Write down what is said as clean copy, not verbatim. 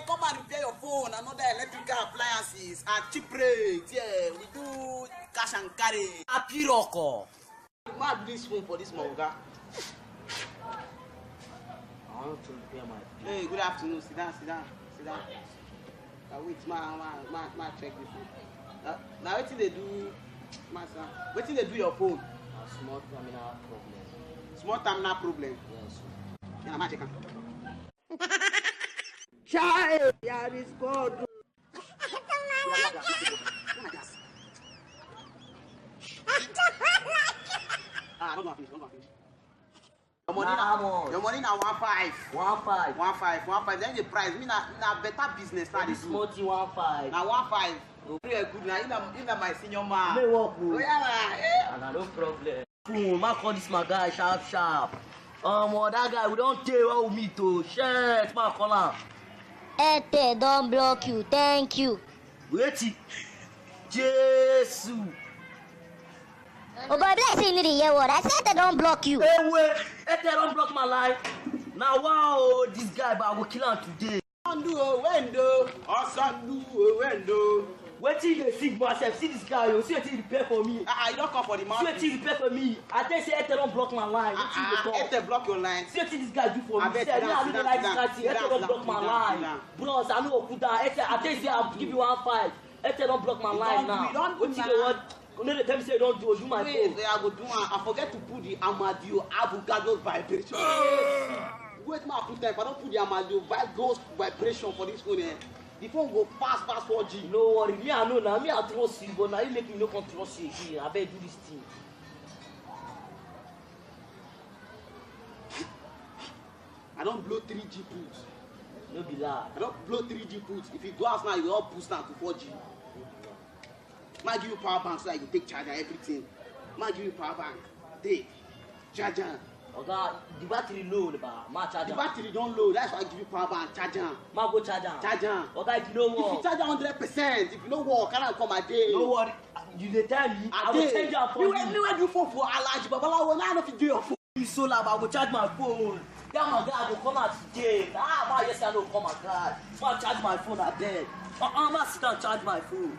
come and repair your phone and other electrical appliances at cheap rates. Yeah, we do cash and carry. Happy Rocco. You might do this phone for this manga. I want to repair my phone. Hey, good afternoon. Sit down. Wait, ma check this phone. Now, what did they do, master? What did they do your phone? A small terminal problem. Small terminal problem. Yes. Yeah, ma check it. Child, yeah, this God. Don't finish. Your money now 1.5. 1.5. 1.5. Then the price. Me na better business now. This multi 1.5. Now 1.5. Very good. Now you my senior man. May work, bro. Oh yeah, And no problem. Boom, ma call this my guy sharp. That guy we don't tell how we meet to. Shit, ma call him. Ete don't block you. Thank you. Wait, Jesus. Oh boy, bless you, need to hear what I said. They don't block you. Hey, wait, Ete don't block my life. Now, wow, this guy, but I will kill him today. Sandu window. Wait till you see myself. See this guy, you see what he repair for me. You don't come for the man. See what he repair for me. I tell you, say Ete don't block my line. Ete block your line. See what this guy do for me. I Say, I don't like this guy. Ete don't block my line. down. Bros, I know put down. Ete, I tell you, say I'll give you 1.5. Ete don't block my line now. What you do what? No, they tell me say don't do my phone. Wait, I go do one. I forget to put the Amadio Avogadro vibration. Wait, ma put time. If I don't put the Amadio vibration for this phone, the phone go fast 4G. No worry, me I know now. Me I trust you, but now you make me no come trust you again. I better do this thing. I don't blow 3G put. No be lie. I don't blow 3G put. If you go out now, you all boost down to 4G. Might give you power bank so that you can take charger everything. Might give you power bank. Take charger. Okay, the battery low, the charger. The battery don't low. That's why I give you power bank. Charger. Ma go charger. Charger. Okay, if you don't work. If you charge 100%, if you don't work, can I come a day? No worry. You dey tell me. I will change your phone. Me when you phone for allergy, but I don't fit do your phone. You so loud, I go charge my phone. That my guy go come out today. Ma yes I know come my guy. Ma charge my phone at dead. Ma sit down charge my phone.